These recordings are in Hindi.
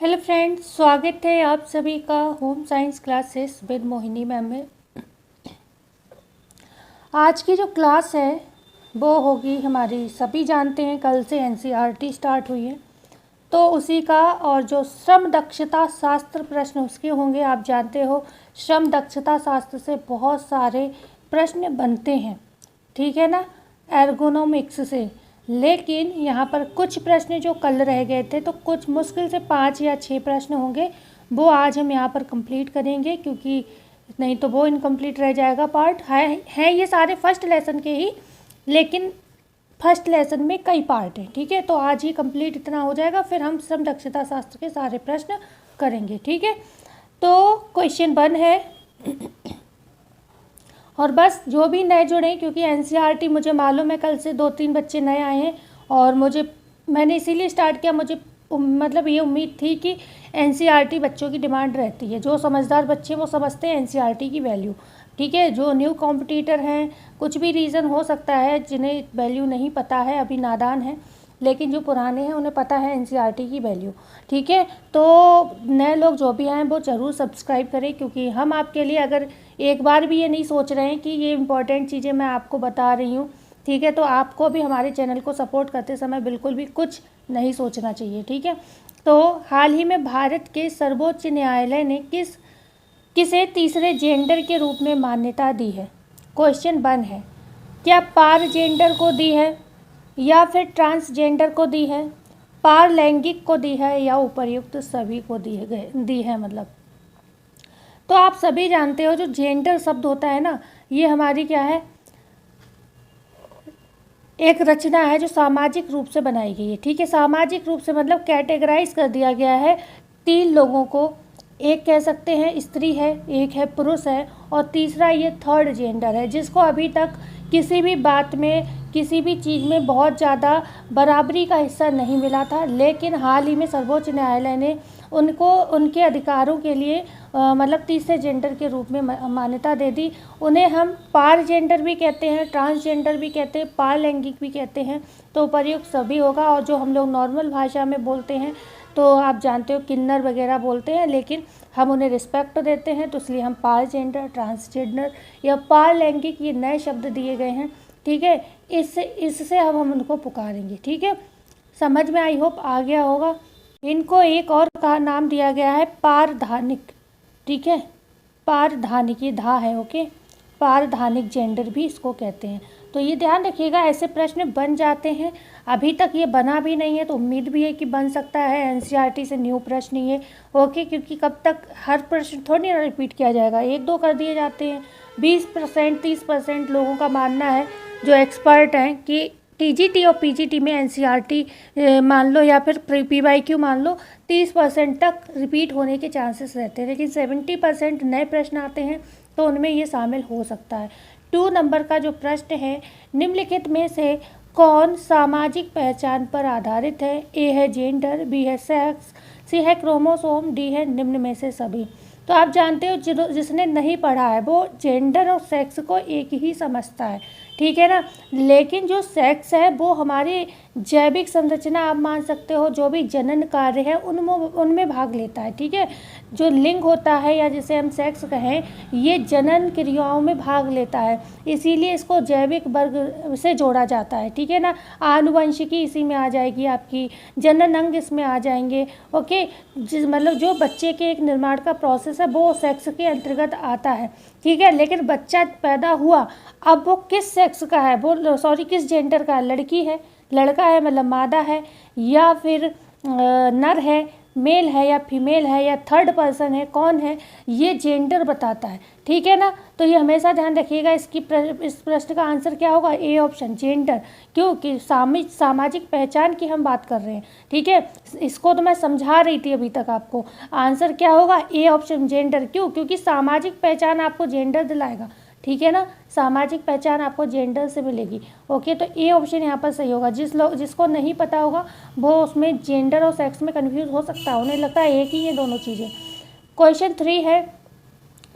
हेलो फ्रेंड्स, स्वागत है आप सभी का home science classes with Mohini ma'am में। आज की जो क्लास है वो होगी हमारी, सभी जानते हैं कल से एनसीईआरटी स्टार्ट हुई है, तो उसी का और जो श्रम दक्षता शास्त्र प्रश्न उसके होंगे। आप जानते हो श्रम दक्षता शास्त्र से बहुत सारे प्रश्न बनते हैं, ठीक है ना, एर्गोनोमिक्स से। लेकिन यहाँ पर कुछ प्रश्न जो कल रह गए थे, तो कुछ मुश्किल से 5 या 6 प्रश्न होंगे, वो आज हम यहाँ पर कंप्लीट करेंगे, क्योंकि नहीं तो वो इनकम्प्लीट रह जाएगा। पार्ट है ये सारे फर्स्ट लेसन के ही, लेकिन फर्स्ट लेसन में कई पार्ट हैं, ठीक है। तो आज ही कंप्लीट इतना हो जाएगा, फिर हम श्रम दक्षता शास्त्र के सारे प्रश्न करेंगे, ठीक है। तो क्वेश्चन 1 है और बस जो भी नए जुड़े, क्योंकि एनसीईआरटी मुझे मालूम है कल से 2-3 बच्चे नए आए हैं, और मैंने इसीलिए स्टार्ट किया, मुझे मतलब ये उम्मीद थी कि एनसीईआरटी बच्चों की डिमांड रहती है। जो समझदार बच्चे वो समझते हैं एनसीईआरटी की वैल्यू, ठीक है। जो न्यू कॉम्पिटिटर हैं, कुछ भी रीज़न हो सकता है जिन्हें वैल्यू नहीं पता है, अभी नादान है, लेकिन जो पुराने हैं उन्हें पता है एनसीईआरटी की वैल्यू, ठीक है। तो नए लोग जो भी आए वो ज़रूर सब्सक्राइब करें, क्योंकि हम आपके लिए अगर एक बार भी ये नहीं सोच रहे हैं कि ये इंपॉर्टेंट चीज़ें मैं आपको बता रही हूँ, ठीक है, तो आपको भी हमारे चैनल को सपोर्ट करते समय बिल्कुल भी कुछ नहीं सोचना चाहिए, ठीक है। तो हाल ही में भारत के सर्वोच्च न्यायालय ने किसे तीसरे जेंडर के रूप में मान्यता दी है? क्वेश्चन 1 है, क्या पार जेंडर को दी है, या फिर ट्रांसजेंडर को दी है, पार लैंगिक को दी है, या उपर्युक्त सभी को दी है मतलब। तो आप सभी जानते हो जो जेंडर शब्द होता है ना, ये हमारी क्या है, एक रचना है जो सामाजिक रूप से बनाई गई है, ठीक है। सामाजिक रूप से मतलब कैटेगराइज कर दिया गया है 3 लोगों को। एक कह सकते हैं स्त्री है, एक है पुरुष है, और तीसरा ये थर्ड जेंडर है, जिसको अभी तक किसी भी बात में, किसी भी चीज़ में बहुत ज़्यादा बराबरी का हिस्सा नहीं मिला था। लेकिन हाल ही में सर्वोच्च न्यायालय ने उनको उनके अधिकारों के लिए मतलब तीसरे जेंडर के रूप में मान्यता दे दी। उन्हें हम पार जेंडर भी कहते हैं, ट्रांसजेंडर भी कहते हैं, पार लैंगिक भी कहते हैं, तो उपर्युक्त सभी होगा। और जो हम लोग नॉर्मल भाषा में बोलते हैं तो आप जानते हो किन्नर वगैरह बोलते हैं, लेकिन हम उन्हें रिस्पेक्ट देते हैं, तो इसलिए हम पार जेंडर, ट्रांसजेंडर या पार लैंगिक ये नए शब्द दिए गए हैं, ठीक है। इससे अब हम उनको पुकारेंगे, ठीक है। समझ में आई होप आ गया होगा। इनको एक और का नाम दिया गया है पारधानिक, ठीक है। पारधानिक, ये धा है, ओके। पारधानिक जेंडर भी इसको कहते हैं। तो ये ध्यान रखिएगा, ऐसे प्रश्न बन जाते हैं। अभी तक ये बना भी नहीं है, तो उम्मीद भी है कि बन सकता है। एनसीईआरटी से न्यू प्रश्न ये, ओके, क्योंकि कब तक हर प्रश्न थोड़ी ना रिपीट किया जाएगा, 1-2 कर दिए जाते हैं। 20% 30% लोगों का मानना है जो एक्सपर्ट हैं कि टीजीटी और पीजीटी में एनसीईआरटी मान लो या फिर पीवाईक्यू मान लो, 30% तक रिपीट होने के चांसेस रहते हैं, लेकिन 70% नए प्रश्न आते हैं, तो उनमें ये शामिल हो सकता है। 2 नंबर का जो प्रश्न है, निम्नलिखित में से कौन सामाजिक पहचान पर आधारित है? ए है जेंडर, बी है सेक्स, सी है क्रोमोसोम, डी है निम्न में से सभी। तो आप जानते हो जिसने नहीं पढ़ा है वो जेंडर और सेक्स को एक ही समझता है, ठीक है ना। लेकिन जो सेक्स है वो हमारी जैविक संरचना आप मान सकते हो, जो भी जनन कार्य है उनमें भाग लेता है, ठीक है। जो लिंग होता है या जिसे हम सेक्स कहें, ये जनन क्रियाओं में भाग लेता है, इसीलिए इसको जैविक वर्ग से जोड़ा जाता है, ठीक है ना। आनुवंशिकी इसी में आ जाएगी आपकी, जनन अंग इसमें आ जाएंगे, ओके। मतलब जो बच्चे के एक निर्माण का प्रोसेस है वो सेक्स के अंतर्गत आता है, ठीक है। लेकिन बच्चा पैदा हुआ, अब वो किस सेक्स का है, वो किस जेंडर का है, लड़की है, लड़का है मतलब मादा है, या फिर नर है, मेल है या फीमेल है, या थर्ड पर्सन है, कौन है, ये जेंडर बताता है, ठीक है ना। तो ये हमेशा ध्यान रखिएगा। इस प्रश्न का आंसर क्या होगा? A option, gender. क्योंकि सामाजिक पहचान की हम बात कर रहे हैं, ठीक है। इसको तो मैं समझा रही थी अभी तक आपको। आंसर क्या होगा? A option, gender. क्यों? क्योंकि सामाजिक पहचान आपको जेंडर दिलाएगा, ठीक है ना। सामाजिक पहचान आपको जेंडर से मिलेगी, ओके। तो ए ऑप्शन यहाँ पर सही होगा। जिसको नहीं पता होगा वो उसमें जेंडर और सेक्स में कंफ्यूज हो सकता है, उन्हें लगता है एक ही ये दोनों चीज़ें। क्वेश्चन 3 है,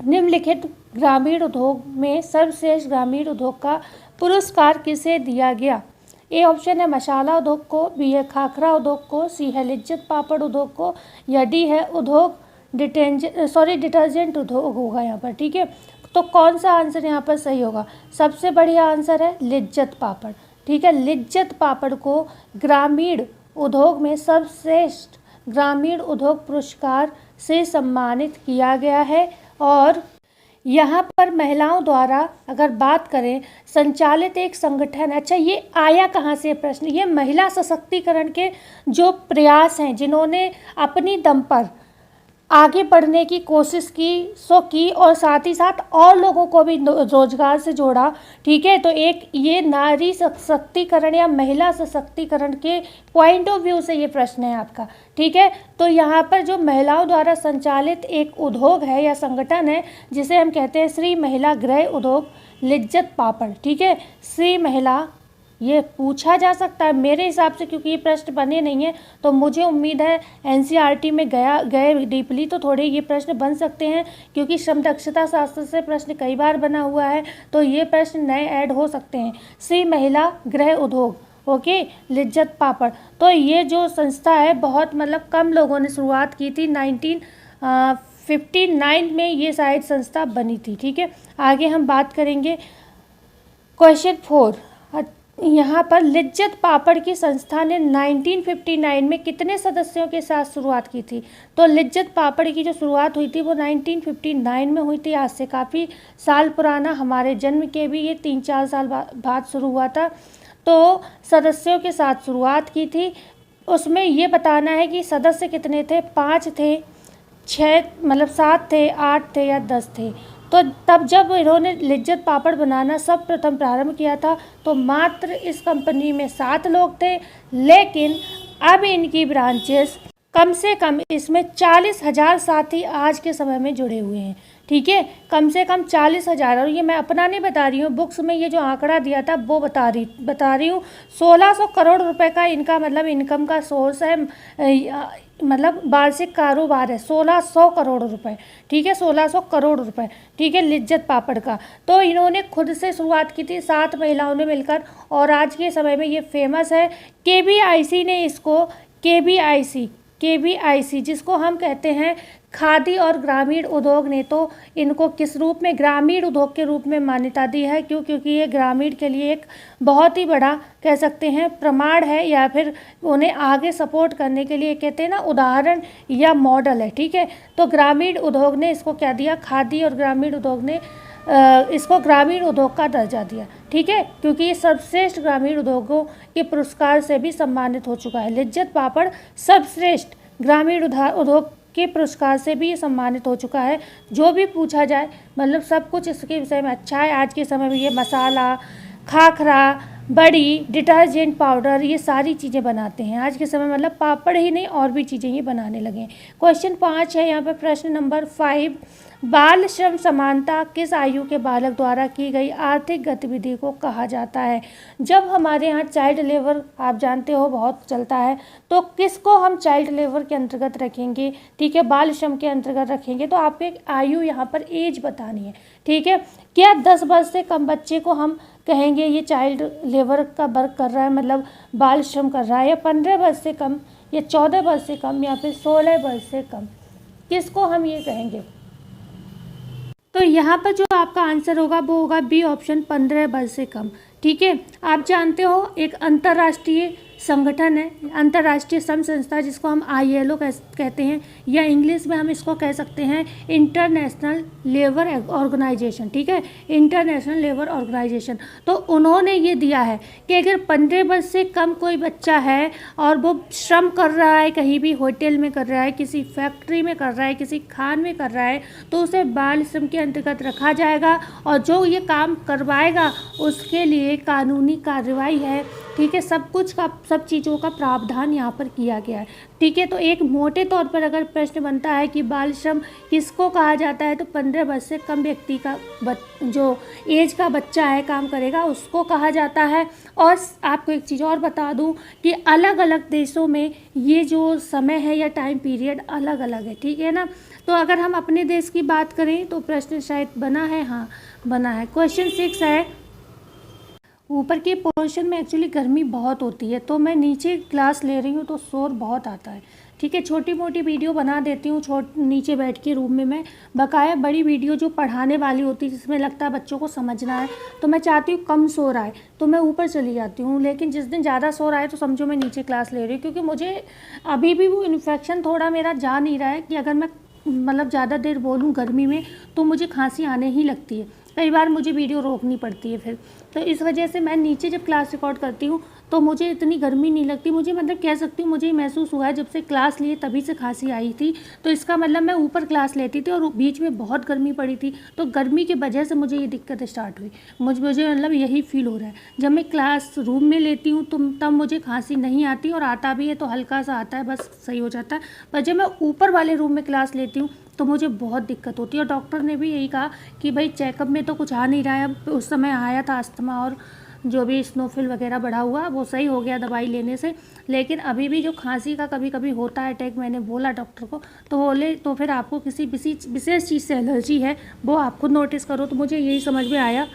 निम्नलिखित ग्रामीण उद्योग में सर्वश्रेष्ठ ग्रामीण उद्योग का पुरस्कार किसे दिया गया? ए ऑप्शन है मसाला उद्योग को, बी है खाखरा उद्योग को, सी है लिज्जत पापड़ उद्योग को, या डी है उद्योग डिटर्जेंट उद्योग होगा यहाँ पर। ठीक है, तो कौन सा आंसर यहाँ पर सही होगा? सबसे बढ़िया आंसर है लिज्जत पापड़। ठीक है, लिज्जत पापड़ को ग्रामीण उद्योग में सर्वश्रेष्ठ ग्रामीण उद्योग पुरस्कार से सम्मानित किया गया है। और यहाँ पर महिलाओं द्वारा अगर बात करें संचालित एक संगठन, अच्छा ये आया कहाँ से प्रश्न? ये महिला सशक्तिकरण के जो प्रयास हैं, जिन्होंने अपनी दम पर आगे बढ़ने की कोशिश की और साथ ही साथ और लोगों को भी रोजगार से जोड़ा। ठीक है, तो एक ये नारी सशक्तिकरण या महिला सशक्तिकरण के पॉइंट ऑफ व्यू से ये प्रश्न है आपका। ठीक है, तो यहाँ पर जो महिलाओं द्वारा संचालित एक उद्योग है या संगठन है जिसे हम कहते हैं श्री महिला गृह उद्योग लिज्जत पापड़। ठीक है, श्री महिला, ये पूछा जा सकता है मेरे हिसाब से, क्योंकि ये प्रश्न बने नहीं है तो मुझे उम्मीद है एनसीईआरटी में गए डीपली तो थोड़े ये प्रश्न बन सकते हैं, क्योंकि श्रम दक्षता शास्त्र से प्रश्न कई बार बना हुआ है, तो ये प्रश्न नए ऐड हो सकते हैं। श्री महिला गृह उद्योग, ओके, लिज्जत पापड़, तो ये जो संस्था है बहुत मतलब कम लोगों ने शुरुआत की थी। 1959 में ये शायद संस्था बनी थी। ठीक है, आगे हम बात करेंगे क्वेश्चन 4। यहाँ पर लिज्जत पापड़ की संस्था ने 1959 में कितने सदस्यों के साथ शुरुआत की थी? तो लिज्जत पापड़ की जो शुरुआत हुई थी वो 1959 में हुई थी, आज से काफ़ी साल पुराना, हमारे जन्म के भी ये 3-4 साल बाद शुरू हुआ था। तो सदस्यों के साथ शुरुआत की थी, उसमें ये बताना है कि सदस्य कितने थे, 5 थे, 6 मतलब 7 थे, 8 थे या 10 थे। तो तब जब इन्होंने लिज्जत पापड़ बनाना सब प्रथम प्रारंभ किया था तो मात्र इस कंपनी में 7 लोग थे, लेकिन अब इनकी ब्रांचेस कम से कम इसमें 40,000 साथी आज के समय में जुड़े हुए हैं। ठीक है, कम से कम 40,000, और ये मैं अपना नहीं बता रही हूँ, बुक्स में ये जो आंकड़ा दिया था वो बता रही हूँ। 1600 करोड़ रुपए का इनका मतलब इनकम का सोर्स है, मतलब वार्षिक कारोबार है 1600 करोड़ रुपए। ठीक है, 1600 करोड़ रुपए। ठीक है, लिज्जत पापड़ का। तो इन्होंने खुद से शुरुआत की थी 7 महिलाओं ने मिलकर, और आज के समय में ये फेमस है। केबीआईसी ने इसको केबीआईसी जिसको हम कहते हैं खादी और ग्रामीण उद्योग ने तो इनको किस रूप में, ग्रामीण उद्योग के रूप में मान्यता दी है। क्यों? क्योंकि ये ग्रामीण के लिए एक बहुत ही बड़ा कह सकते हैं प्रमाण है, या फिर उन्हें आगे सपोर्ट करने के लिए कहते हैं ना उदाहरण या मॉडल है। ठीक है, तो ग्रामीण उद्योग ने इसको क्या दिया, खादी और ग्रामीण उद्योग ने इसको ग्रामीण उद्योग का दर्जा दिया। ठीक है, क्योंकि ये सर्वश्रेष्ठ ग्रामीण उद्योगों के पुरस्कार से भी सम्मानित हो चुका है। लिज्जत पापड़ सर्वश्रेष्ठ ग्रामीण उद्योग के पुरस्कार से भी ये सम्मानित हो चुका है। जो भी पूछा जाए मतलब सब कुछ इसके विषय में अच्छा है। आज के समय में ये मसाला, खाखरा, बड़ी, डिटर्जेंट पाउडर, ये सारी चीज़ें बनाते हैं आज के समय, मतलब पापड़ ही नहीं और भी चीज़ें ये बनाने लगे हैं। क्वेश्चन 5 है यहाँ पर, प्रश्न नंबर 5, बाल श्रम समानता किस आयु के बालक द्वारा की गई आर्थिक गतिविधि को कहा जाता है? जब हमारे यहाँ चाइल्ड लेबर आप जानते हो बहुत चलता है, तो किसको हम चाइल्ड लेबर के अंतर्गत रखेंगे? ठीक है, बाल श्रम के अंतर्गत रखेंगे। तो आपको एक आयु यहाँ पर एज बतानी है। ठीक है, क्या 10 वर्ष से कम बच्चे को हम कहेंगे ये चाइल्ड लेबर का वर्क कर रहा है, मतलब बाल श्रम कर रहा है, या 15 वर्ष से कम, या 14 वर्ष से कम, या फिर 16 वर्ष से कम, किसको हम ये कहेंगे? तो यहाँ पर जो आपका आंसर होगा वो होगा बी ऑप्शन, 15 वर्ष से कम। ठीक है, आप जानते हो एक अंतर्राष्ट्रीय संगठन है, अंतर्राष्ट्रीय श्रम संस्था, जिसको हम ILO कहते हैं, या इंग्लिश में हम इसको कह सकते हैं इंटरनेशनल लेबर ऑर्गेनाइजेशन। ठीक है, इंटरनेशनल लेबर ऑर्गेनाइजेशन। तो उन्होंने ये दिया है कि अगर 15 वर्ष से कम कोई बच्चा है और वो श्रम कर रहा है, कहीं भी होटल में कर रहा है, किसी फैक्ट्री में कर रहा है, किसी खान में कर रहा है, तो उसे बाल श्रम के अंतर्गत रखा जाएगा, और जो ये काम करवाएगा उसके लिए कानूनी कार्रवाई है। ठीक है, सब चीज़ों का प्रावधान यहाँ पर किया गया है। ठीक है, तो एक मोटे तौर पर अगर प्रश्न बनता है कि बाल श्रम किसको कहा जाता है, तो 15 वर्ष से कम व्यक्ति का जो एज का बच्चा है काम करेगा उसको कहा जाता है। और आपको एक चीज़ और बता दूं कि अलग अलग देशों में ये जो समय है या टाइम पीरियड अलग अलग है। ठीक है ना, तो अगर हम अपने देश की बात करें तो प्रश्न शायद बना है, हाँ बना है। क्वेश्चन 6 है, ऊपर के पोर्शन में एक्चुअली गर्मी बहुत होती है, तो मैं नीचे क्लास ले रही हूँ तो शोर बहुत आता है। ठीक है, छोटी मोटी वीडियो बना देती हूँ नीचे बैठ के रूम में। मैं बकाया बड़ी वीडियो जो पढ़ाने वाली होती है, जिसमें लगता है बच्चों को समझना है, तो मैं चाहती हूँ कम शोर आए, तो मैं ऊपर चली जाती हूँ। लेकिन जिस दिन ज़्यादा शोर आए तो समझो मैं नीचे क्लास ले रही हूँ, क्योंकि मुझे अभी भी वो इन्फेक्शन थोड़ा मेरा जा नहीं रहा है कि अगर मैं मतलब ज़्यादा देर बोलूँ गर्मी में तो मुझे खांसी आने ही लगती है। कई बार मुझे वीडियो रोकनी पड़ती है फिर, तो इस वजह से मैं नीचे जब क्लास रिकॉर्ड करती हूँ तो मुझे इतनी गर्मी नहीं लगती। मुझे मतलब कह सकती हूँ मुझे ये महसूस हुआ है जब से क्लास लिए तभी से खांसी आई थी, तो इसका मतलब मैं ऊपर क्लास लेती थी और बीच में बहुत गर्मी पड़ी थी, तो गर्मी की वजह से मुझे ये दिक्कत स्टार्ट हुई। मुझे मतलब यही फील हो रहा है। जब मैं क्लास रूम में लेती हूँ तो तब मुझे खांसी नहीं आती, और आता भी है तो हल्का सा आता है, बस सही हो जाता है। पर जब मैं ऊपर वाले रूम में क्लास लेती हूँ तो मुझे बहुत दिक्कत होती है। और डॉक्टर ने भी यही कहा कि भाई चेकअप में तो कुछ आ नहीं रहा है। अब उस समय आया था अस्थमा और जो भी स्नोफिल वगैरह बढ़ा हुआ, वो सही हो गया दवाई लेने से, लेकिन अभी भी जो खांसी का कभी कभी होता है अटैक, मैंने बोला डॉक्टर को, तो बोले तो फिर आपको किसी विशेष चीज़ से एलर्जी है, वो आप खुद नोटिस करो। तो मुझे यही समझ में आया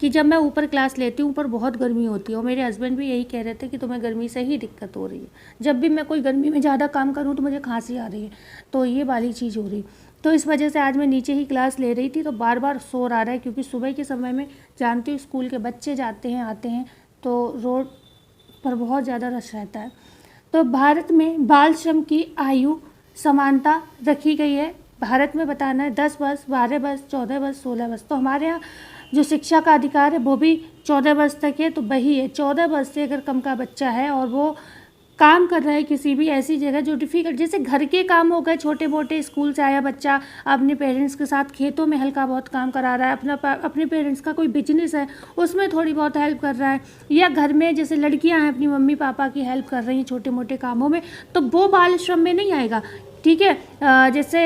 कि जब मैं ऊपर क्लास लेती हूँ ऊपर बहुत गर्मी होती है, और मेरे हस्बैंड भी यही कह रहे थे कि तुम्हें गर्मी से ही दिक्कत हो रही है। जब भी मैं कोई गर्मी में ज़्यादा काम करूँ तो मुझे खांसी आ रही है, तो ये वाली चीज़ हो रही। तो इस वजह से आज मैं नीचे ही क्लास ले रही थी, तो बार बार शोर आ रहा है, क्योंकि सुबह के समय में जानती हूँ स्कूल के बच्चे जाते हैं आते हैं, तो रोड पर बहुत ज़्यादा रश रहता है। तो भारत में बाल श्रम की आयु समानता रखी गई है। भारत में बताना है 10 वर्ष, 12 वर्ष, 14 वर्ष, 16 वर्ष। तो हमारे यहाँ जो शिक्षा का अधिकार है वो भी 14 वर्ष तक है, तो वही है 14 वर्ष से अगर कम का बच्चा है और वो काम कर रहा है किसी भी ऐसी जगह जो डिफ़िकल्ट, जैसे घर के काम हो गए छोटे मोटे, स्कूल से आया बच्चा अपने पेरेंट्स के साथ खेतों में हल्का बहुत काम करा रहा है, अपने पेरेंट्स का कोई बिजनेस है उसमें थोड़ी बहुत हेल्प कर रहा है, या घर में जैसे लड़कियां हैं अपनी मम्मी पापा की हेल्प कर रही हैं छोटे मोटे कामों में, तो वो बाल श्रम में नहीं आएगा। ठीक है, जैसे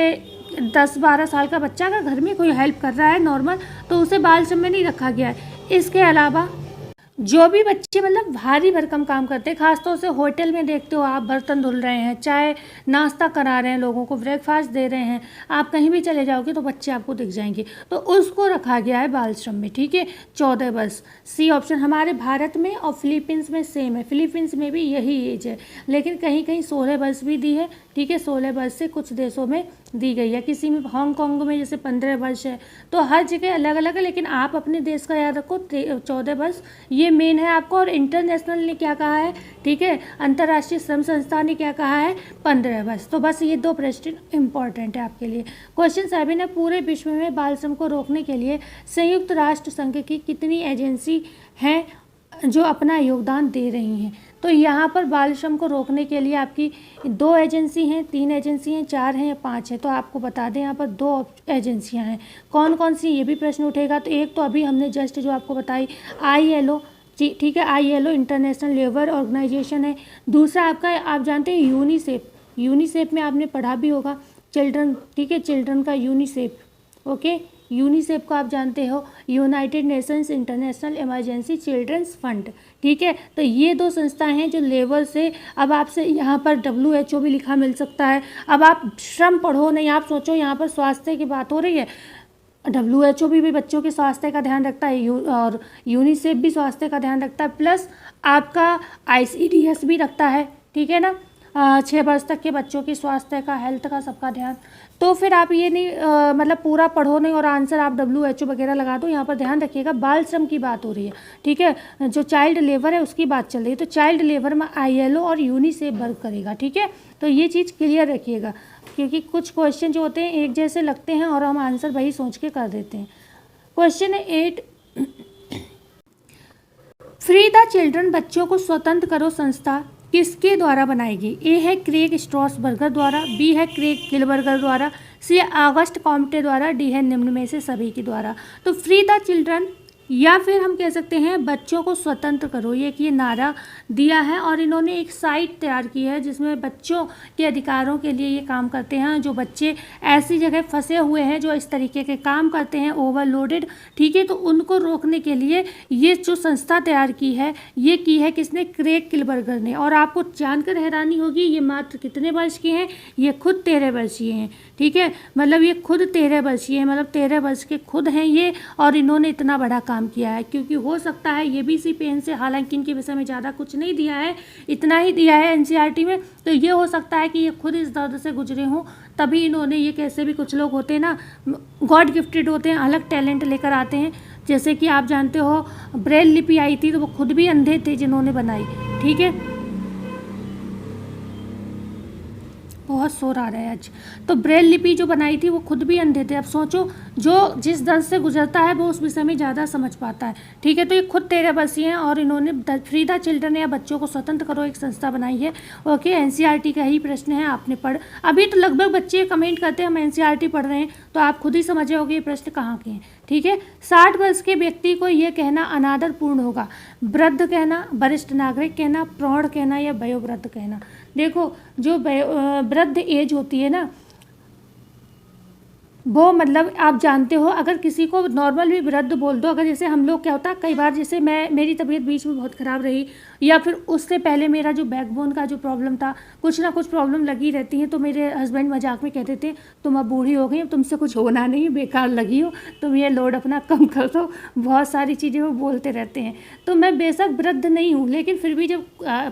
10-12 साल का बच्चा अगर घर में कोई हेल्प कर रहा है नॉर्मल, तो उसे बाल श्रम में नहीं रखा गया है। इसके अलावा जो भी बच्चे मतलब भारी भरकम काम करते हैं, खासतौर से होटल में देखते हो आप, बर्तन धुल रहे हैं, चाय नाश्ता करा रहे हैं, लोगों को ब्रेकफास्ट दे रहे हैं, आप कहीं भी चले जाओगे तो बच्चे आपको दिख जाएंगे, तो उसको रखा गया है बाल श्रम में। ठीक है, 14 वर्ष, सी ऑप्शन। हमारे भारत में और फिलीपींस में सेम है, फिलीपींस में भी यही एज है, लेकिन कहीं कहीं 16 वर्ष भी दी है। ठीक है, 16 वर्ष से कुछ देशों में दी गई है, किसी में हांगकांग में जैसे 15 वर्ष है, तो हर जगह अलग अलग है, लेकिन आप अपने देश का याद रखो 14 वर्ष ये मेन है आपको। और इंटरनेशनल ने क्या कहा है, ठीक है, अंतर्राष्ट्रीय श्रम संस्था ने क्या कहा है, 15 वर्ष। तो बस ये 2 प्रश्न इंपॉर्टेंट है आपके लिए। क्वेश्चन 7 है, पूरे विश्व में बाल श्रम को रोकने के लिए संयुक्त राष्ट्र संघ की कितनी एजेंसी हैं जो अपना योगदान दे रही हैं। तो यहाँ पर बाल श्रम को रोकने के लिए आपकी 2 एजेंसी हैं, 3 एजेंसी हैं, 4 हैं या 5 हैं, तो आपको बता दें यहाँ पर 2 एजेंसियाँ हैं। कौन कौन सी, ये भी प्रश्न उठेगा। तो एक तो अभी हमने जस्ट जो आपको बताई ILO, ठीक है, ILO इंटरनेशनल लेबर ऑर्गेनाइजेशन है। दूसरा आपका आप जानते हैं यूनिसेफ, यूनिसेफ में आपने पढ़ा भी होगा, चिल्ड्रन, ठीक है, चिल्ड्रन का यूनिसेफ, ओके, यूनिसेफ को आप जानते हो, United Nations International Emergency Children's Fund. ठीक है, तो ये 2 संस्थाएं हैं जो लेबर से, अब आपसे यहाँ पर WHO भी लिखा मिल सकता है। अब आप श्रम पढ़ो नहीं, आप सोचो यहाँ पर स्वास्थ्य की बात हो रही है, WHO भी बच्चों के स्वास्थ्य का ध्यान रखता है, और यूनिसेफ भी स्वास्थ्य का ध्यान रखता है, प्लस आपका ICDS भी रखता है। ठीक है ना, 6 वर्ष तक के बच्चों की स्वास्थ्य का, हेल्थ का, सबका ध्यान। तो फिर आप ये नहीं मतलब पूरा पढ़ो नहीं और आंसर आप WHO वगैरह लगा दो। यहाँ पर ध्यान रखिएगा बाल श्रम की बात हो रही है। ठीक है, जो चाइल्ड लेबर है उसकी बात चल रही है, तो चाइल्ड लेबर में ILO और यूनिसेफ वर्क करेगा। ठीक है, तो ये चीज़ क्लियर रखिएगा, क्योंकि कुछ क्वेश्चन जो होते हैं एक जैसे लगते हैं और हम आंसर वही सोच के कर देते हैं। क्वेश्चन 8, फ्री द चिल्ड्रन, बच्चों को स्वतंत्र करो संस्था किसके द्वारा बनाएगी। ए है क्रेग स्ट्रॉसबर्गर द्वारा, बी है क्रेग किलबर्गर द्वारा, सी है ऑगस्ट कॉम्टे द्वारा, डी है निम्न में से सभी के द्वारा। तो फ्री द चिल्ड्रन, या फिर हम कह सकते हैं बच्चों को स्वतंत्र करो, ये नारा दिया है, और इन्होंने एक साइट तैयार की है जिसमें बच्चों के अधिकारों के लिए ये काम करते हैं। जो बच्चे ऐसी जगह फंसे हुए हैं जो इस तरीके के काम करते हैं, ओवरलोडेड, ठीक है, तो उनको रोकने के लिए ये जो संस्था तैयार की है, ये की है किसने, क्रेग किलबर्गर ने। और आपको जानकर हैरानी होगी, ये मात्र कितने वर्ष के हैं, ये खुद 13 वर्षीय हैं। ठीक है, मतलब ये खुद 13 वर्षीय हैं, मतलब 13 वर्ष के खुद हैं ये, और इन्होंने इतना बड़ा काम काम किया है, क्योंकि हो सकता है ये भी इसी पेन से, हालांकि इनके विषय में ज़्यादा कुछ नहीं दिया है, इतना ही दिया है एनसीईआरटी में, तो ये हो सकता है कि ये खुद इस दर्द से गुजरे हों, तभी इन्होंने ये, कैसे भी कुछ लोग होते हैं ना, गॉड गिफ्टेड होते हैं, अलग टैलेंट लेकर आते हैं। जैसे कि आप जानते हो ब्रेल लिपि आई थी, तो वो खुद भी अंधे थे जिन्होंने बनाई, ठीक है। बहुत शोर आ रहा है आज। तो ब्रेल लिपि जो बनाई थी वो खुद भी अंधे थे। अब सोचो, जो जिस दर्द से गुजरता है वो उस विषय में ज़्यादा समझ पाता है, ठीक है। तो ये खुद तेरे बसी हैं, और इन्होंने फ्री द चिल्ड्रन या बच्चों को स्वतंत्र करो एक संस्था बनाई है। ओके, एनसीईआरटी का ही प्रश्न है, आपने अभी तो लगभग बच्चे कमेंट करते हैं हम एनसीईआरटी पढ़ रहे हैं, तो आप खुद ही समझ जाओगे ये प्रश्न कहाँ के हैं, ठीक है। 60 वर्ष के व्यक्ति को यह कहना अनादरपूर्ण होगा, वृद्ध कहना, वरिष्ठ नागरिक कहना, प्रौढ़ कहना या वयोवृद्ध कहना। देखो, जो वृद्ध एज होती है ना, वो मतलब आप जानते हो, अगर किसी को नॉर्मल भी वृद्ध बोल दो, अगर जैसे हम लोग, क्या होता है कई बार, जैसे मेरी तबीयत बीच में बहुत ख़राब रही, या फिर उससे पहले मेरा जो बैकबोन का जो प्रॉब्लम था, कुछ ना कुछ प्रॉब्लम लगी रहती है, तो मेरे हस्बैंड मजाक में कहते थे तुम अब बूढ़ी हो गई, अब तुमसे कुछ होना नहीं, बेकार लगी हो, तुम ये लोड अपना कम कर दो, बहुत सारी चीज़ें वो बोलते रहते हैं। तो मैं बेशक वृद्ध नहीं हूँ, लेकिन फिर भी जब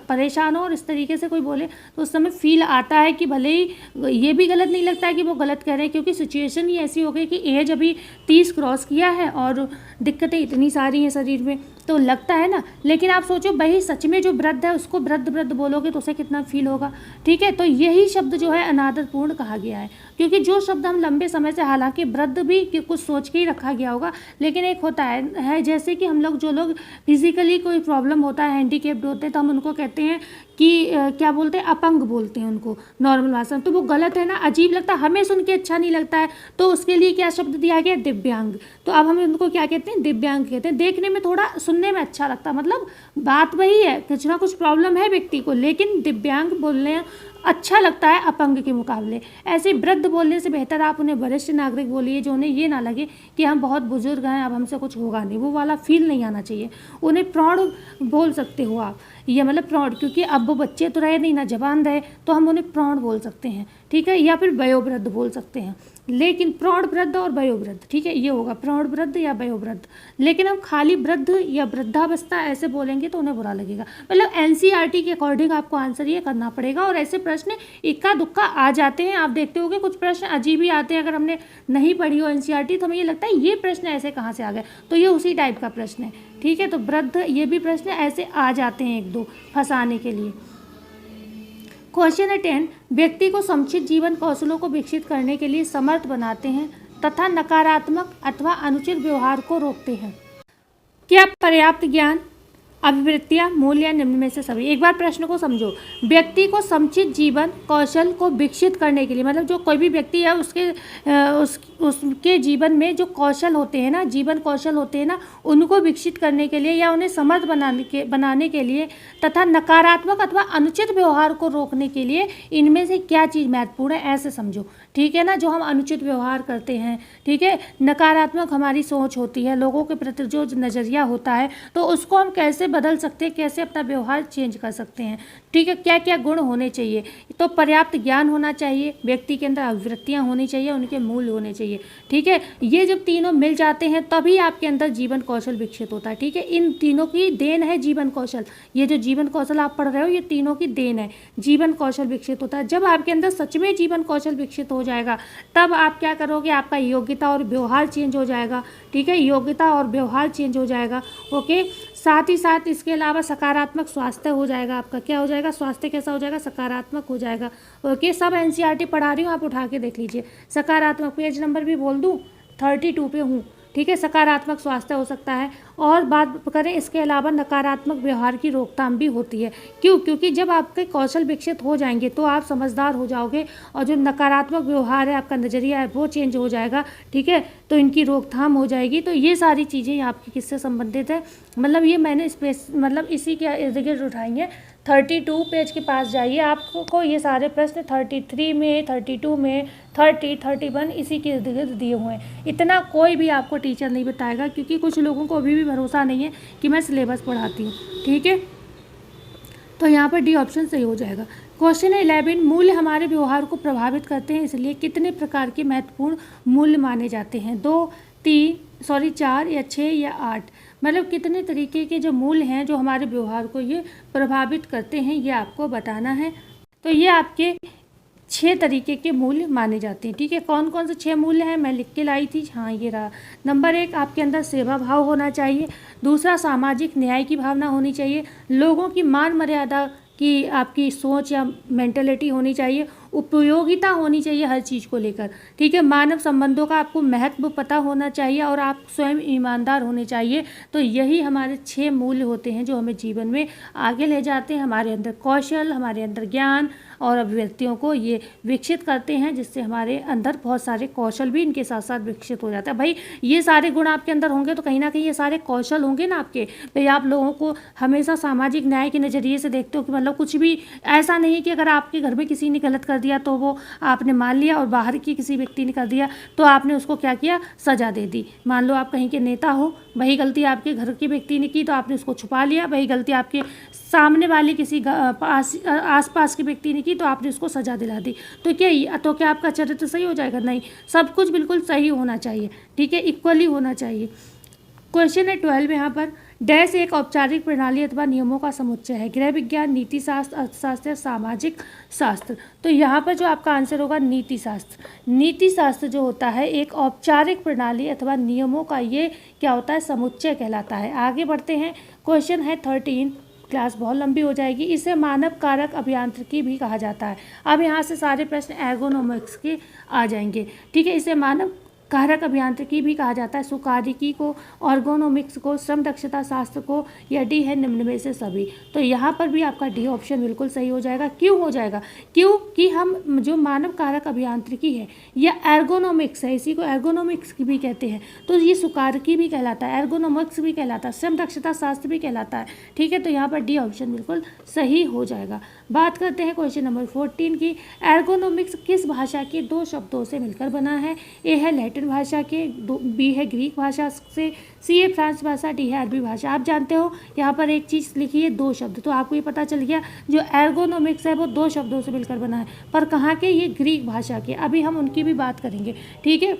परेशान हो और इस तरीके से कोई बोले, तो उस समय फील आता है कि भले ही ये भी गलत नहीं लगता है कि वो गलत कह रहे हैं, क्योंकि सिचुएशन ही ऐसी हो गई कि एज अभी 30 क्रॉस किया है और दिक्कतें इतनी सारी हैं शरीर में, तो लगता है ना। लेकिन आप सोचो, भाई सच में जो वृद्ध है उसको वृद्ध वृद्ध बोलोगे तो उसे कितना फील होगा, ठीक है। तो यही शब्द जो है अनादरपूर्ण कहा गया है, क्योंकि जो शब्द हम लंबे समय से, हालांकि वृद्ध भी कुछ सोच के ही रखा गया होगा, लेकिन एक होता है जैसे कि हम लोग, जो लोग फिजिकली कोई प्रॉब्लम होता है, हैंडीकेप्ड होते हैं, तो हम उनको कहते हैं कि क्या बोलते हैं, अपंग बोलते हैं उनको नॉर्मल भाषा में, तो वो गलत है ना, अजीब लगता है, हमें सुन के अच्छा नहीं लगता है, तो उसके लिए क्या शब्द दिया गया, दिव्यांग। तो अब हम उनको क्या कहते हैं, दिव्यांग कहते हैं। देखने में थोड़ा, सुनने में अच्छा लगता है, मतलब बात वही है, कुछ ना कुछ प्रॉब्लम है व्यक्ति को, लेकिन दिव्यांग बोलने अच्छा लगता है अपंग के मुकाबले। ऐसे वृद्ध बोलने से बेहतर आप उन्हें वरिष्ठ नागरिक बोलिए, जो उन्हें ये ना लगे कि हम बहुत बुजुर्ग हैं, अब हमसे कुछ होगा नहीं, वो वाला फील नहीं आना चाहिए। उन्हें प्रौढ़ बोल सकते हो आप, ये मतलब प्रौढ़, क्योंकि अब वो बच्चे तो रहे नहीं ना, जवान रहे, तो हम उन्हें प्रौढ़ बोल सकते हैं, ठीक है, या फिर वयोवृद्ध बोल सकते हैं। लेकिन प्रौढ़ वृद्ध और वयोवृद्ध, ठीक है, ये होगा प्रौढ़ वृद्ध या वयोवृद्ध। लेकिन हम खाली वृद्ध या वृद्धावस्था ऐसे बोलेंगे तो उन्हें बुरा लगेगा। मतलब एनसीईआरटी के अकॉर्डिंग आपको आंसर ये करना पड़ेगा, और ऐसे प्रश्न इक्का दुक्का आ जाते हैं। आप देखते होगे कुछ प्रश्न अजीब ही आते हैं, अगर हमने नहीं पढ़ी हो एनसीईआरटी तो हमें ये लगता है ये प्रश्न ऐसे कहाँ से आ गए, तो ये उसी टाइप का प्रश्न है, ठीक है। तो वृद्ध, ये भी प्रश्न ऐसे आ जाते हैं एक दो फंसाने के लिए। क्वेश्चन 10, व्यक्ति को समुचित जीवन कौशलों को विकसित करने के लिए समर्थ बनाते हैं तथा नकारात्मक अथवा अनुचित व्यवहार को रोकते हैं। क्या पर्याप्त ज्ञान, अभिवृत्तियाँ, मूल्य या निम्न में से सभी। एक बार प्रश्न को समझो। व्यक्ति को समुचित जीवन कौशल को विकसित करने के लिए, मतलब जो कोई भी व्यक्ति है उसके जीवन में जो कौशल होते हैं ना, जीवन कौशल होते हैं ना, उनको विकसित करने के लिए या उन्हें समर्थ बनाने के लिए तथा नकारात्मक अथवा अनुचित व्यवहार को रोकने के लिए इनमें से क्या चीज़ महत्वपूर्ण है, ऐसे समझो, ठीक है ना। जो हम अनुचित व्यवहार करते हैं, ठीक है, नकारात्मक हमारी सोच होती है, लोगों के प्रति जो नज़रिया होता है, तो उसको हम कैसे बदल सकते हैं, कैसे अपना व्यवहार चेंज कर सकते हैं, ठीक है। क्या क्या गुण होने चाहिए, तो पर्याप्त ज्ञान होना चाहिए, व्यक्ति के अंदर अभिवृत्तियाँ होनी चाहिए, उनके मूल्य होने चाहिए, ठीक है। ये जब तीनों मिल जाते हैं तभी आपके अंदर जीवन कौशल विकसित होता है, ठीक है। इन तीनों की देन है जीवन कौशल, ये जो जीवन कौशल आप पढ़ रहे हो ये तीनों की देन है, जीवन कौशल विकसित होता है। जब आपके अंदर सच में जीवन कौशल विकसित हो जाएगा तब आप क्या करोगे, आपका योग्यता और व्यवहार चेंज हो जाएगा, ठीक है, योग्यता और व्यवहार चेंज हो जाएगा, ओके। साथ ही साथ इसके अलावा सकारात्मक स्वास्थ्य हो जाएगा, आपका क्या हो जाएगा, स्वास्थ्य कैसा हो जाएगा, सकारात्मक हो जाएगा, ओके। सब एनसीईआरटी पढ़ा रही हूँ, आप उठा के देख लीजिए। सकारात्मक, पेज नंबर भी बोल दूँ, 32 पे हूँ, ठीक है। सकारात्मक स्वास्थ्य हो सकता है। और बात करें इसके अलावा नकारात्मक व्यवहार की रोकथाम भी होती है। क्यों? क्योंकि जब आपके कौशल विकसित हो जाएंगे तो आप समझदार हो जाओगे और जो नकारात्मक व्यवहार है, आपका नज़रिया है, वो चेंज हो जाएगा, ठीक है। तो इनकी रोकथाम हो जाएगी। तो ये सारी चीज़ें आपकी किससे संबंधित है, मतलब ये मैंने मतलब इसी के इर्द गिर्द उठाई हैं। 32 पेज के पास जाइए, आपको ये सारे प्रश्न 33 में, 32 में, 30, 31 इसी के इर्द गिर्द दिए हुए हैं। इतना कोई भी आपको टीचर नहीं बताएगा, क्योंकि कुछ लोगों को अभी भी भरोसा नहीं है कि मैं सिलेबस पढ़ाती हूँ, ठीक है। तो यहाँ पर डी ऑप्शन सही हो जाएगा। क्वेश्चन 11, मूल्य हमारे व्यवहार को प्रभावित करते हैं, इसलिए कितने प्रकार के महत्वपूर्ण मूल्य माने जाते हैं। 2, 4 या 6 या 8, मतलब कितने तरीके के जो मूल्य हैं जो हमारे व्यवहार को ये प्रभावित करते हैं, ये आपको बताना है। तो ये आपके 6 तरीके के मूल्य माने जाते हैं। ठीक है, कौन कौन से 6 मूल्य हैं मैं लिख के लाई थी, हाँ ये रहा। नंबर 1, आपके अंदर सेवा भाव होना चाहिए। दूसरा, सामाजिक न्याय की भावना होनी चाहिए। लोगों की मान मर्यादा की आपकी सोच या मेंटेलिटी होनी चाहिए। उपयोगिता होनी चाहिए हर चीज़ को लेकर। ठीक है, मानव संबंधों का आपको महत्व पता होना चाहिए और आप स्वयं ईमानदार होने चाहिए। तो यही हमारे 6 मूल्य होते हैं जो हमें जीवन में आगे ले जाते हैं। हमारे अंदर कौशल, हमारे अंदर ज्ञान और अभिव्यक्तियों को ये विकसित करते हैं, जिससे हमारे अंदर बहुत सारे कौशल भी इनके साथ साथ विकसित हो जाता है। भाई ये सारे गुण आपके अंदर होंगे तो कहीं ना कहीं ये सारे कौशल होंगे ना आपके। भाई आप लोगों को हमेशा सामाजिक न्याय के नज़रिए से देखते हो कि मतलब कुछ भी ऐसा नहीं है कि अगर आपके घर में किसी ने गलत कर दिया तो वो आपने मान लिया और बाहर की किसी व्यक्ति ने कर दिया तो आपने उसको क्या किया, सजा दे दी। मान लो आप कहीं के नेता हो, वही गलती आपके घर के व्यक्ति ने की तो आपने उसको छुपा लिया। वही गलती आपके सामने वाले किसी आस पास के व्यक्ति ने की तो आपने उसको सजा दिला दी। तो क्या आपका चरित्र सही हो जाएगा? नहीं, सब कुछ बिल्कुल सही होना चाहिए। ठीक है, इक्वली होना चाहिए। क्वेश्चन है 12 यहाँ पर, डैश एक औपचारिक प्रणाली अथवा नियमों का समुच्चय है। गृह विज्ञान, नीति शास्त्र, अर्थशास्त्र, सामाजिक शास्त्र। तो यहाँ पर जो आपका आंसर होगा नीति शास्त्र। नीति शास्त्र जो होता है एक औपचारिक प्रणाली अथवा नियमों का ये क्या होता है, समुच्चय कहलाता है। आगे बढ़ते हैं, क्वेश्चन है 13, क्लास बहुत लंबी हो जाएगी। इसे मानव कारक अभियांत्रिकी भी कहा जाता है। अब यहाँ से सारे प्रश्न एर्गोनॉमिक्स के आ जाएंगे। ठीक है, इसे मानव कारक अभियांत्रिकी भी कहा जाता है। सुकारिकी को, ऑर्गोनोमिक्स को, श्रम दक्षता शास्त्र को, या डी है निम्न में से सभी। तो यहाँ पर भी आपका डी ऑप्शन बिल्कुल सही हो जाएगा। क्यों हो जाएगा? क्योंकि हम जो मानव कारक अभियांत्रिकी है या एर्गोनोमिक्स है, इसी को एर्गोनोमिक्स भी कहते हैं, तो ये सुकारिकी भी कहलाता है, एर्गोनोमिक्स भी कहलाता है, श्रम दक्षता शास्त्र भी कहलाता है। ठीक है, तो यहाँ पर डी ऑप्शन बिल्कुल सही हो जाएगा। बात करते हैं क्वेश्चन नंबर 14 की। एर्गोनोमिक्स किस भाषा के 2 शब्दों से मिलकर बना है? ए है लैटिन भाषा के, बी है ग्रीक भाषा से, सी है फ्रांस भाषा, डी है अरबी भाषा। आप जानते हो यहाँ पर एक चीज़ लिखी है 2 शब्द, तो आपको ये पता चल गया जो एर्गोनोमिक्स है वो 2 शब्दों से मिलकर बना है। पर कहाँ के? ये ग्रीक भाषा के। अभी हम उनकी भी बात करेंगे। ठीक है,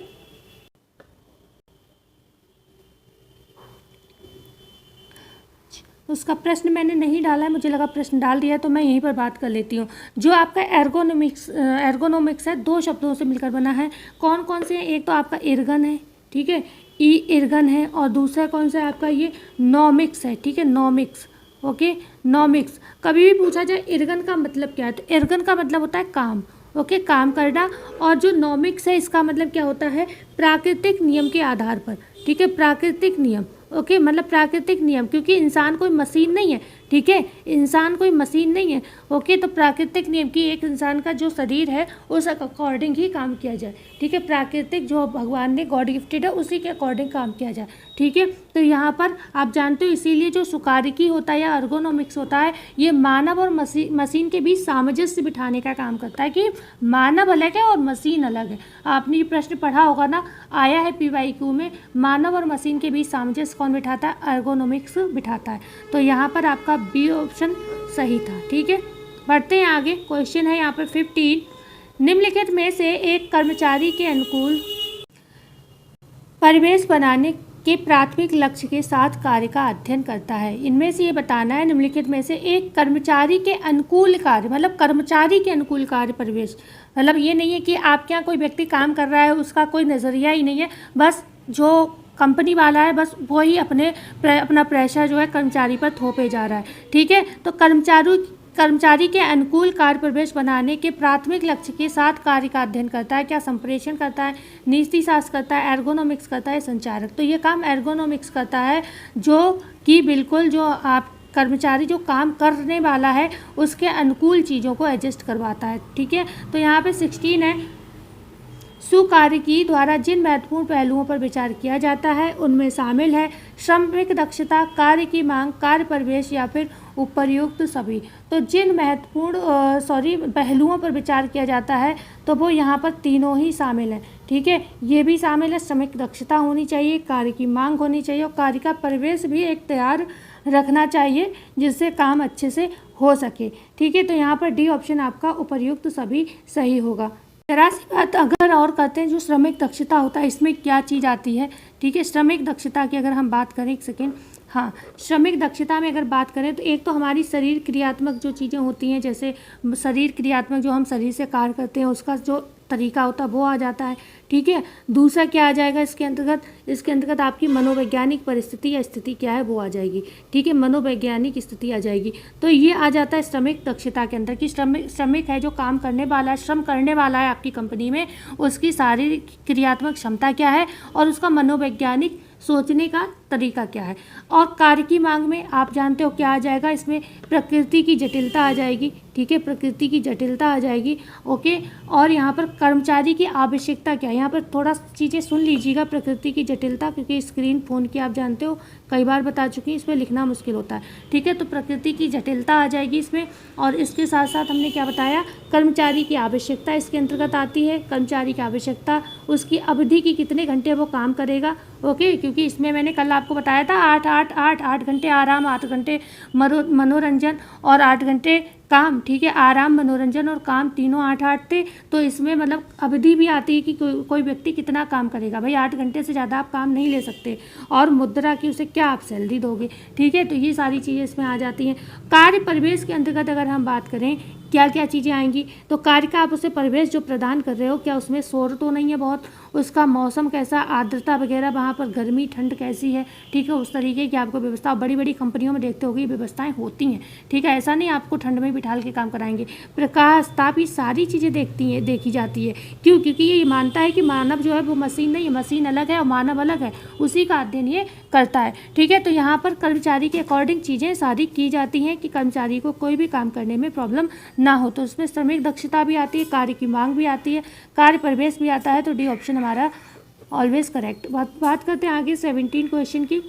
उसका प्रश्न मैंने नहीं डाला है, मुझे लगा प्रश्न डाल दिया, तो मैं यहीं पर बात कर लेती हूँ। जो आपका एर्गोनोमिक्स है 2 शब्दों से मिलकर बना है। कौन कौन से हैं? एक तो आपका इर्गन है, ठीक है, ई इर्गन है, और दूसरा कौन सा है आपका? ये नॉमिक्स है। ठीक है, नॉमिक्स, ओके, नॉमिक्स। कभी भी पूछा जाए इर्गन का मतलब क्या है, तो इर्गन का मतलब होता है काम, ओके, काम करना। और जो नॉमिक्स है इसका मतलब क्या होता है? प्राकृतिक नियम के आधार पर। ठीक है, प्राकृतिक नियम, ओके, मतलब प्राकृतिक नियम, क्योंकि इंसान कोई मशीन नहीं है। ठीक है, इंसान कोई मशीन नहीं है, ओके, तो प्राकृतिक नियम की एक इंसान का जो शरीर है उस अकॉर्डिंग ही काम किया जाए। ठीक है, प्राकृतिक जो भगवान ने गॉड गिफ्टेड है उसी के अकॉर्डिंग काम किया जाए। ठीक है, तो यहाँ पर आप जानते हो इसीलिए जो सुकारिकी होता है या एर्गोनोमिक्स होता है ये मानव और मशीन के बीच सामंजस्य बिठाने का काम करता है कि मानव अलग है और मशीन अलग है। आपने ये प्रश्न पढ़ा होगा ना, आया है PYQ में, मानव और मशीन के बीच सामंजस्य कौन बिठाता है? एर्गोनोमिक्स बिठाता है। तो यहाँ पर आपका बी ऑप्शन सही था। ठीक है, बढ़ते हैं आगे। क्वेश्चन है यहाँ पर 15, निम्नलिखित में से एक कर्मचारी के अनुकूल परिवेश बनाने के प्राथमिक लक्ष्य के साथ कार्य का अध्ययन करता है। इनमें से ये बताना है निम्नलिखित में से एक कर्मचारी के अनुकूल कार्य, मतलब कर्मचारी के अनुकूल कार्य परिवेश, मतलब ये नहीं है कि आपके यहाँ कोई व्यक्ति काम कर रहा है उसका कोई नज़रिया ही नहीं है, बस जो कंपनी वाला है बस वही अपना प्रेशर जो है कर्मचारी पर थोपे जा रहा है। ठीक है, तो कर्मचारी के अनुकूल कार्य परिवेश बनाने के प्राथमिक लक्ष्य के साथ कार्य का अध्ययन करता है। क्या संप्रेषण करता है, नीति शास्त्र करता है, एर्गोनोमिक्स करता है, संचारक। तो ये काम एर्गोनोमिक्स करता है, जो कि बिल्कुल जो आप कर्मचारी जो काम करने वाला है उसके अनुकूल चीज़ों को एडजस्ट करवाता है। ठीक है, तो यहाँ पे 16 है, सुकार्यकी द्वारा जिन महत्वपूर्ण पहलुओं पर विचार किया जाता है उनमें शामिल है श्रमिक दक्षता, कार्य की मांग, कार्य परिवेश या फिर उपर्युक्त सभी। तो जिन महत्वपूर्ण पहलुओं पर विचार किया जाता है तो वो यहाँ पर तीनों ही शामिल है। ठीक है, ये भी शामिल है, श्रमिक दक्षता होनी चाहिए, कार्य की मांग होनी चाहिए और कार्य का परिवेश भी एक तैयार रखना चाहिए जिससे काम अच्छे से हो सके। ठीक है, तो यहाँ पर डी ऑप्शन आपका उपर्युक्त सभी सही होगा। जरा सी बात अगर और करते हैं, जो श्रमिक दक्षता होता है इसमें क्या चीज़ आती है, ठीक है। श्रमिक दक्षता की अगर हम बात करें, एक सेकेंड, हाँ, श्रमिक दक्षता में अगर बात करें तो एक तो हमारी शरीर क्रियात्मक जो चीज़ें होती हैं, जैसे शरीर क्रियात्मक जो हम शरीर से कार्य करते हैं उसका जो तरीका होता है वो आ जाता है, ठीक है। दूसरा क्या आ जाएगा इसके अंतर्गत आपकी मनोवैज्ञानिक परिस्थिति या स्थिति क्या है वो आ जाएगी, ठीक है, मनोवैज्ञानिक स्थिति आ जाएगी। तो ये आ जाता है श्रमिक दक्षता के अंदर कि श्रमिक है जो काम करने वाला है, श्रम करने वाला है आपकी कंपनी में, उसकी शारीरिक क्रियात्मक क्षमता क्या है और उसका मनोवैज्ञानिक सोचने का तरीका क्या है। और कार्य की मांग में आप जानते हो क्या आ जाएगा, इसमें प्रकृति की जटिलता आ जाएगी, ठीक है, प्रकृति की जटिलता आ जाएगी, ओके। और यहाँ पर कर्मचारी की आवश्यकता क्या है, यहाँ पर थोड़ा चीज़ें सुन लीजिएगा, प्रकृति की जटिलता, क्योंकि स्क्रीन फ़ोन की आप जानते हो कई बार बता चुकी, इसमें लिखना मुश्किल होता है, ठीक है। तो प्रकृति की जटिलता आ जाएगी इसमें, और इसके साथ साथ हमने क्या बताया, कर्मचारी की आवश्यकता इसके अंतर्गत आती है। कर्मचारी की आवश्यकता, उसकी अवधि की कितने घंटे वो काम करेगा, ओके, क्योंकि इसमें मैंने कल आपको बताया था 8 घंटे आराम, 8 घंटे मनोरंजन और 8 घंटे काम, ठीक है, आराम मनोरंजन और काम तीनों 8 थे। तो इसमें मतलब अवधि भी आती है कि कोई व्यक्ति कितना काम करेगा, भाई 8 घंटे से ज़्यादा आप काम नहीं ले सकते, और मुद्रा की उसे क्या आप सैलरी दोगे, ठीक है। तो ये सारी चीज़ें इसमें आ जाती हैं। कार्य परिवेश के अंतर्गत अगर हम बात करें क्या क्या चीज़ें आएंगी, तो कार्य का आप उसे परिवेश जो प्रदान कर रहे हो, क्या उसमें शोर तो नहीं है बहुत, उसका मौसम कैसा, आर्द्रता वगैरह, वहाँ पर गर्मी ठंड कैसी है, ठीक है, उस तरीके की आपको व्यवस्था, बड़ी बड़ी कंपनियों में देखते होगी व्यवस्थाएं होती हैं, ठीक है, ऐसा नहीं आपको ठंड में बिठा के काम कराएंगे। प्रकाश, ताप, ये सारी चीज़ें देखी जाती है, क्यों, क्योंकि ये मानता है कि मानव जो है वो मशीन नहीं है, मशीन अलग है और मानव अलग है, उसी का अध्ययन ये करता है, ठीक है। तो यहाँ पर कर्मचारी के अकॉर्डिंग चीज़ें सारी की जाती हैं कि कर्मचारी को कोई भी काम करने में प्रॉब्लम ना हो। तो उसमें श्रमिक दक्षता भी आती है, कार्य की मांग भी आती है, कार्य परिवेश भी आता है। तो डी ऑप्शन हमारा ऑलवेज करेक्ट। बात करते हैं आगे 17 क्वेश्चन की।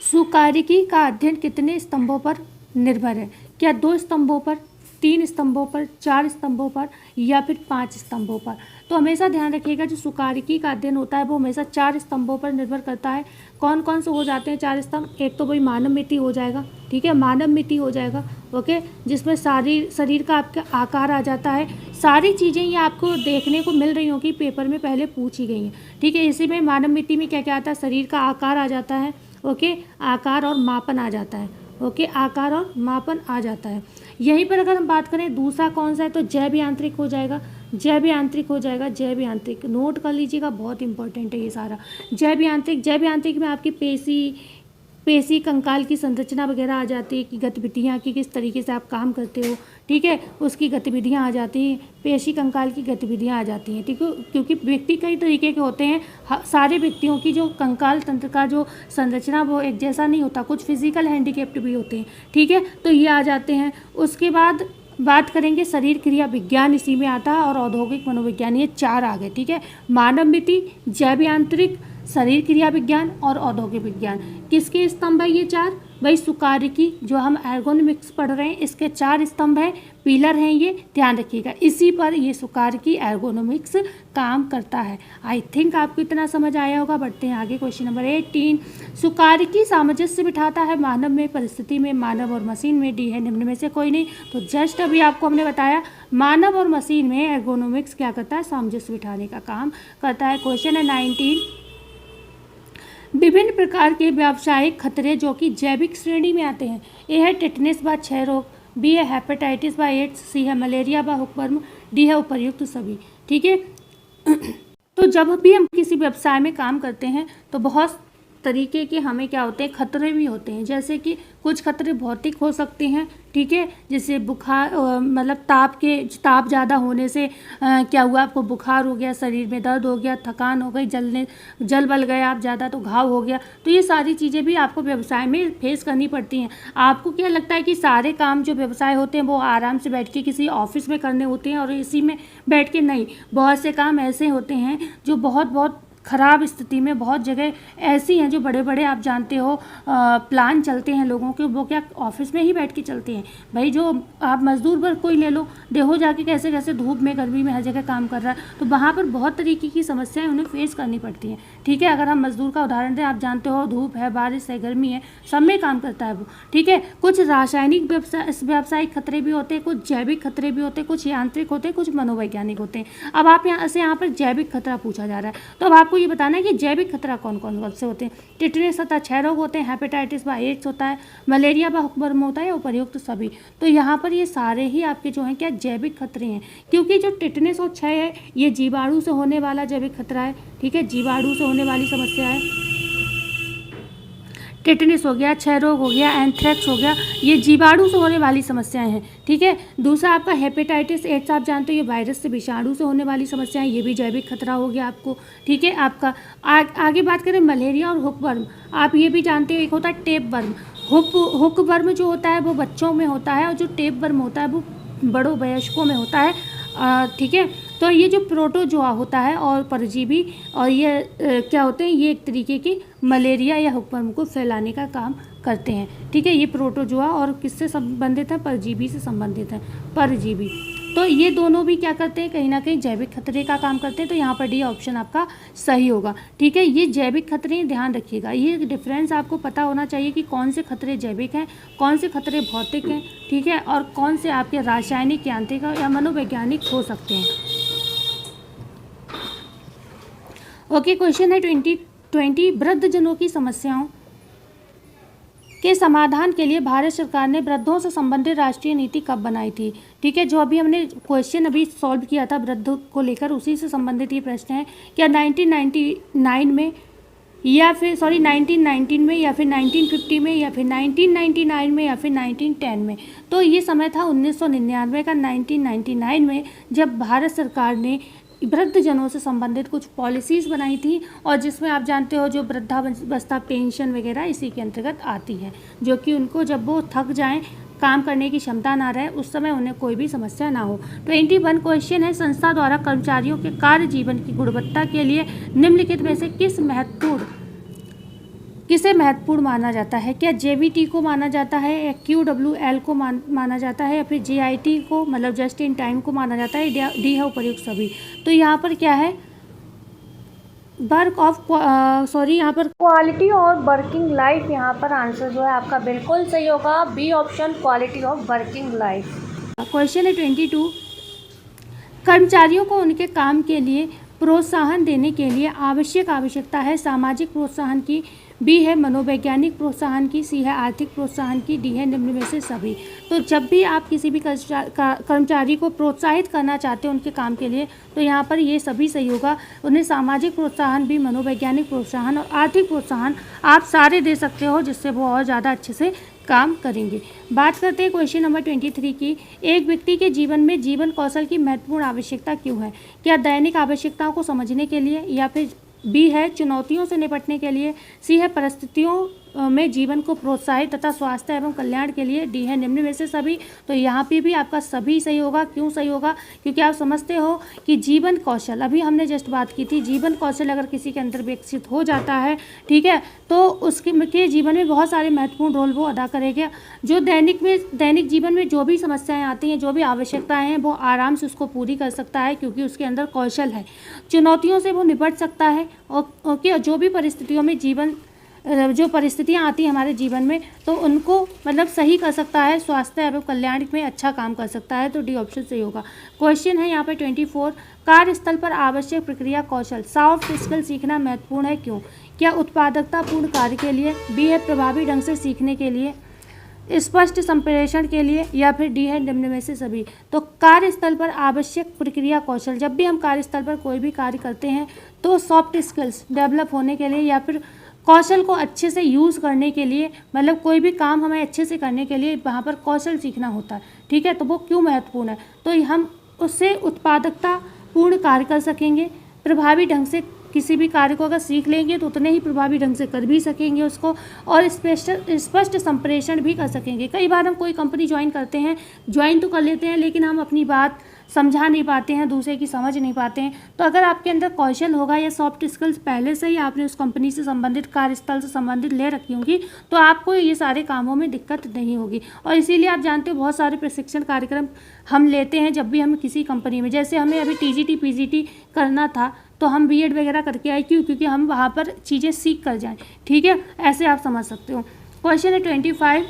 सुकार्यिकी का अध्ययन कितने स्तंभों पर निर्भर है, क्या 2 स्तंभों पर, 3 स्तंभों पर, 4 स्तंभों पर या फिर 5 स्तंभों पर। तो हमेशा ध्यान रखिएगा जो सुकार्यिकी का अध्ययन होता है वो हमेशा 4 स्तंभों पर निर्भर करता है। कौन कौन से हो जाते हैं 4 स्तंभ, एक तो वही मानव मिति हो जाएगा, ठीक है, मानव मिति हो जाएगा, ओके, जिसमें शरीर का आपका आकार आ जाता है। सारी चीज़ें ये आपको देखने को मिल रही होंगी, पेपर में पहले पूछी गई हैं, ठीक है। इसी में मानव मिति में क्या क्या आता है, शरीर का आकार आ जाता है, ओके, आकार और मापन आ जाता है, ओके, आकार और मापन आ जाता है। यहीं पर अगर हम बात करें दूसरा कौन सा है, तो जैव यांत्रिक हो जाएगा, जैव यांत्रिक हो जाएगा, जैव यांत्रिक नोट कर लीजिएगा, बहुत इंपॉर्टेंट है ये सारा। जैव यांत्रिक में आपकी पेशी कंकाल की संरचना वगैरह आ जाती है कि गतिविधियाँ की किस तरीके से आप काम करते हो, ठीक है, उसकी गतिविधियाँ आ जाती हैं, पेशी कंकाल की गतिविधियाँ आ जाती हैं, ठीक है, क्योंकि व्यक्ति कई तरीके के होते हैं, सारे व्यक्तियों की जो कंकाल तंत्र का जो संरचना वो एक जैसा नहीं होता, कुछ फिजिकल हैंडीकेप्ड भी होते हैं, ठीक है, तो ये आ जाते हैं। उसके बाद बात करेंगे शरीर क्रिया विज्ञान, इसी में आता है, और औद्योगिक मनोविज्ञान, ये 4 आ गए, ठीक है, मानव मिति, जैव यांत्रिक, शरीर क्रिया विज्ञान और औद्योगिक विज्ञान। किसके स्तंभ है ये 4, भाई सुकार्यिकी जो हम एर्गोनॉमिक्स पढ़ रहे हैं इसके 4 स्तंभ हैं, पिलर हैं, ये ध्यान रखिएगा, इसी पर ये सुकार्यिकी एर्गोनॉमिक्स काम करता है। आई थिंक आपको इतना समझ आया होगा। बढ़ते हैं आगे, क्वेश्चन नंबर 18। सुकार्यिकी सामंजस्य बिठाता है मानव में, परिस्थिति में, मानव और मशीन में, डी है निम्न में से कोई नहीं। तो जस्ट अभी आपको हमने बताया मानव और मशीन में एर्गोनॉमिक्स क्या करता है, सामंजस्य बिठाने का काम करता है। क्वेश्चन है 19। विभिन्न प्रकार के व्यावसायिक खतरे जो कि जैविक श्रेणी में आते हैं। ए है टेटनस व क्षय रोग, बी है हेपेटाइटिस व एड्स, सी है मलेरिया व हुक्वर्म, डी है उपर्युक्त सभी, ठीक है। तो जब भी हम किसी व्यवसाय में काम करते हैं तो बहुत तरीके के हमें क्या होते हैं, खतरे भी होते हैं, जैसे कि कुछ खतरे भौतिक हो सकते हैं, ठीक है, जैसे बुखार, मतलब ताप ज़्यादा होने से क्या हुआ, आपको बुखार हो गया, शरीर में दर्द हो गया, थकान हो गई, जल बल गया आप ज़्यादा तो घाव हो गया। तो ये सारी चीज़ें भी आपको व्यवसाय में फेस करनी पड़ती हैं। आपको क्या लगता है कि सारे काम जो व्यवसाय होते हैं वो आराम से बैठ के किसी ऑफिस में करने होते हैं और इसी में बैठ के नहीं, बहुत से काम ऐसे होते हैं जो बहुत ख़राब स्थिति में बहुत जगह ऐसी हैं जो बड़े बड़े आप जानते हो प्लान चलते हैं लोगों के, वो क्या ऑफिस में ही बैठ के चलते हैं भाई। जो आप मजदूर वर्ग कोई ले लो, देखो जाके कैसे कैसे धूप में गर्मी में हर जगह काम कर रहा है, तो वहाँ पर बहुत तरीके की समस्याएं उन्हें फेस करनी पड़ती हैं। ठीक है, अगर हम मजदूर का उदाहरण दें, आप जानते हो धूप है, बारिश है, गर्मी है, सब में काम करता है वो। ठीक है, कुछ रासायनिक व्यावसायिक खतरे भी होते हैं, कुछ जैविक खतरे भी होते हैं, कुछ यांत्रिक होते हैं, कुछ मनोवैज्ञानिक होते हैं। अब आप यहाँ पर जैविक खतरा पूछा जा रहा है, तो अब आपको ये बताना है कि जैविक खतरा कौन कौन से होते हैं। टिटनेस तथा क्षय रोग होते हैं, हेपेटाइटिस व एड्स होता है, मलेरिया व हुक्मर्म होता है, उपर्युक्त सभी। तो यहाँ पर ये सारे ही आपके जो हैं क्या जैविक खतरे हैं, क्योंकि जो टिटनेस और क्षय है ये जीवाणु से होने वाला जैविक खतरा है। ठीक है, जीवाणु से होने वाली समस्या है। टिटनेस हो गया, क्षय रोग हो गया, एंथ्रेक्स हो गया, ये जीवाणु से होने वाली समस्याएं हैं। ठीक है, दूसरा आपका हेपेटाइटिस एड्स, आप जानते हो ये वायरस से, विषाणु से होने वाली समस्याएं, ये भी जैविक खतरा हो गया आपको। ठीक है, आपका आगे बात करें मलेरिया और हुकवर्म, आप ये भी जानते हो एक होता है टेप वर्म। हुकवर्म जो होता है वो बच्चों में होता है, और जो टेप वर्म होता है वो बड़ों वयस्कों में होता है। ठीक है, तो ये जो प्रोटोजोआ होता है और परजीवी, और ये क्या होते हैं, ये एक तरीके की मलेरिया या हुक्मर्म को फैलाने का काम करते हैं। ठीक है, ये प्रोटोजोआ और किससे संबंधित है, परजीवी से संबंधित है, परजीवी। तो ये दोनों भी क्या करते हैं, कहीं ना कहीं जैविक खतरे का काम करते हैं। तो यहाँ पर डी ऑप्शन आपका सही होगा। ठीक है, ये जैविक खतरे, ध्यान रखिएगा, ये डिफरेंस आपको पता होना चाहिए कि कौन से खतरे जैविक हैं, कौन से खतरे भौतिक हैं। ठीक है, और कौन से आपके रासायनिक, यांत्रिक या मनोवैज्ञानिक हो सकते हैं। ओके, क्वेश्चन है 2020, वृद्धजनों की समस्याओं के समाधान के लिए भारत सरकार ने वृद्धों से संबंधित राष्ट्रीय नीति कब बनाई थी। ठीक है, जो अभी हमने क्वेश्चन अभी सॉल्व किया था वृद्धों को लेकर, उसी से संबंधित ये प्रश्न है। क्या 1999 में या फिर 1919 में या फिर 1950 में या फिर 1999 में या फिर 1910 में। तो ये समय था 1999 का, 1999 में, जब भारत सरकार ने वृद्धजनों से संबंधित कुछ पॉलिसीज़ बनाई थी, और जिसमें आप जानते हो जो वृद्धावस्था पेंशन वगैरह इसी के अंतर्गत आती है, जो कि उनको जब वो थक जाएं, काम करने की क्षमता ना रहे, उस समय उन्हें कोई भी समस्या ना हो। 21 क्वेश्चन है, संस्था द्वारा कर्मचारियों के कार्य जीवन की गुणवत्ता के लिए निम्नलिखित में से किसे महत्वपूर्ण माना जाता है। क्या JVT को माना जाता है, या QWL को माना जाता है, या फिर JIT को मतलब जस्ट इन टाइम को माना जाता है, डी है उपर्युक्त सभी। तो यहाँ पर क्या है, यहाँ पर क्वालिटी और वर्किंग लाइफ, यहाँ पर आंसर जो है आपका बिल्कुल सही होगा, B option, quality of working life. Question है 22, कर्मचारियों को उनके काम के लिए प्रोत्साहन देने के लिए आवश्यकता है सामाजिक प्रोत्साहन की, बी है मनोवैज्ञानिक प्रोत्साहन की, सी है आर्थिक प्रोत्साहन की, डी है निम्न में से सभी। तो जब भी आप किसी भी कर्मचारी को प्रोत्साहित करना चाहते हैं उनके काम के लिए, तो यहाँ पर ये सभी सही होगा। उन्हें सामाजिक प्रोत्साहन भी, मनोवैज्ञानिक प्रोत्साहन और आर्थिक प्रोत्साहन आप सारे दे सकते हो, जिससे वो और ज़्यादा अच्छे से काम करेंगे। बात करते हैं क्वेश्चन नंबर 23 की, एक व्यक्ति के जीवन में जीवन कौशल की महत्वपूर्ण आवश्यकता क्यों है। क्या दैनिक आवश्यकताओं को समझने के लिए, या फिर बी है चुनौतियों से निपटने के लिए, सी है परिस्थितियों में जीवन को प्रोत्साहित तथा स्वास्थ्य एवं कल्याण के लिए, डी है निम्न में से सभी। तो यहाँ पे भी आपका सभी सही होगा। क्यों सही होगा, क्योंकि आप समझते हो कि जीवन कौशल, अभी हमने जस्ट बात की थी, जीवन कौशल अगर किसी के अंदर विकसित हो जाता है, ठीक है, तो उसके जीवन में बहुत सारे महत्वपूर्ण रोल वो अदा करेगा। जो दैनिक जीवन में जो भी समस्याएं आती हैं, जो भी आवश्यकताएं हैं, वो आराम से उसको पूरी कर सकता है, क्योंकि उसके अंदर कौशल है। चुनौतियों से वो निपट सकता है, ओके, और जो भी परिस्थितियों में जो परिस्थितियाँ आती हैं हमारे जीवन में, तो उनको मतलब सही कर सकता है, स्वास्थ्य एवं कल्याण में अच्छा काम कर सकता है। तो डी ऑप्शन सही होगा। क्वेश्चन है यहाँ पे 24, कार्यस्थल पर आवश्यक प्रक्रिया कौशल, सॉफ्ट स्किल सीखना महत्वपूर्ण है, क्यों। क्या उत्पादकता पूर्ण कार्य के लिए, बी है प्रभावी ढंग से सीखने के लिए, स्पष्ट संप्रेषण के लिए, या फिर डी है निम्न में से सभी। तो कार्यस्थल पर आवश्यक प्रक्रिया कौशल, जब भी हम कार्यस्थल पर कोई भी कार्य करते हैं तो सॉफ्ट स्किल्स डेवलप होने के लिए, या फिर कौशल को अच्छे से यूज़ करने के लिए, मतलब कोई भी काम हमें अच्छे से करने के लिए वहाँ पर कौशल सीखना होता है, ठीक है। तो वो क्यों महत्वपूर्ण है, तो हम उससे उत्पादकता पूर्ण कार्य कर सकेंगे, प्रभावी ढंग से किसी भी कार्य को अगर सीख लेंगे तो उतने ही प्रभावी ढंग से कर भी सकेंगे उसको, और स्पष्ट संप्रेषण भी कर सकेंगे। कई बार हम कोई कंपनी ज्वाइन करते हैं, ज्वाइन तो कर लेते हैं, लेकिन हम अपनी बात समझा नहीं पाते हैं, दूसरे की समझ नहीं पाते हैं। तो अगर आपके अंदर कौशल होगा या सॉफ्ट स्किल्स पहले से ही आपने उस कंपनी से संबंधित, कार्यस्थल से संबंधित ले रखी होंगी, तो आपको ये सारे कामों में दिक्कत नहीं होगी। और इसीलिए आप जानते हो बहुत सारे प्रशिक्षण कार्यक्रम हम लेते हैं जब भी हम किसी कंपनी में, जैसे हमें अभी TGT PGT करना था तो हम B.Ed वगैरह करके आए, क्यों? क्योंकि हम वहाँ पर चीज़ें सीख कर जाएँ। ठीक है, ऐसे आप समझ सकते हो। क्वेश्चन है 25,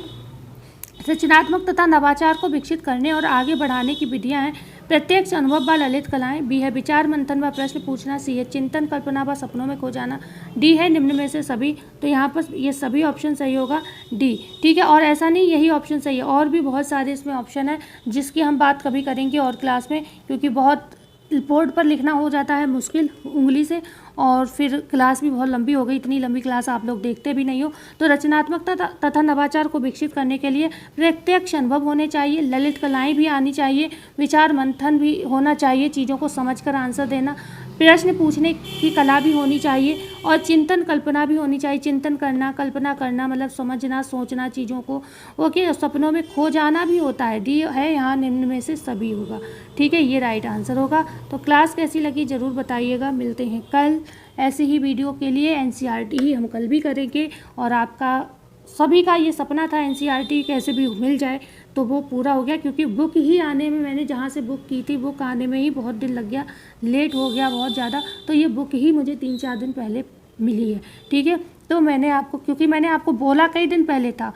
रचनात्मक तथा नवाचार को विकसित करने और आगे बढ़ाने की विधियां हैं। प्रत्यक्ष अनुभव व ललित कलाएं। B है विचार मंथन व प्रश्न पूछना। C है चिंतन कल्पना व सपनों में खो जाना। D है निम्न में से सभी। तो यहाँ पर ये सभी ऑप्शन सही होगा, D। ठीक है, और ऐसा नहीं यही ऑप्शन सही है, और भी बहुत सारे इसमें ऑप्शन है जिसकी हम बात कभी करेंगे और क्लास में, क्योंकि बहुत बोर्ड पर लिखना हो जाता है मुश्किल उंगली से, और फिर क्लास भी बहुत लंबी हो गई, इतनी लंबी क्लास आप लोग देखते भी नहीं हो। तो रचनात्मकता तथा नवाचार को विकसित करने के लिए प्रत्यक्ष अनुभव होने चाहिए, ललित कलाएं भी आनी चाहिए, विचार मंथन भी होना चाहिए, चीज़ों को समझकर आंसर देना, प्रश्न पूछने की कला भी होनी चाहिए, और चिंतन कल्पना भी होनी चाहिए। चिंतन करना, कल्पना करना मतलब समझना, सोचना चीज़ों को। ओके, सपनों में खो जाना भी होता है, डी है यहाँ निम्न में से सभी होगा। ठीक है, ये राइट आंसर होगा। तो क्लास कैसी लगी ज़रूर बताइएगा। मिलते हैं कल ऐसे ही वीडियो के लिए। NCERT ही हम कल भी करेंगे, और आपका सभी का ये सपना था NCERT कैसे भी मिल जाए, तो वो पूरा हो गया, क्योंकि बुक ही आने में, मैंने जहाँ से बुक की थी बुक आने में ही बहुत दिन लग गया, लेट हो गया बहुत ज़्यादा। तो ये बुक ही मुझे 3-4 दिन पहले मिली है। ठीक है, तो मैंने आपको, क्योंकि मैंने आपको बोला कई दिन पहले था,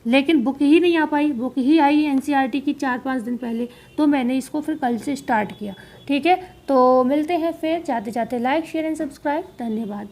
लेकिन बुक ही नहीं आ पाई, बुक ही आई NCERT की 4-5 दिन पहले, तो मैंने इसको फिर कल से स्टार्ट किया। ठीक है, तो मिलते हैं फिर। जाते जाते लाइक शेयर एंड सब्सक्राइब। धन्यवाद।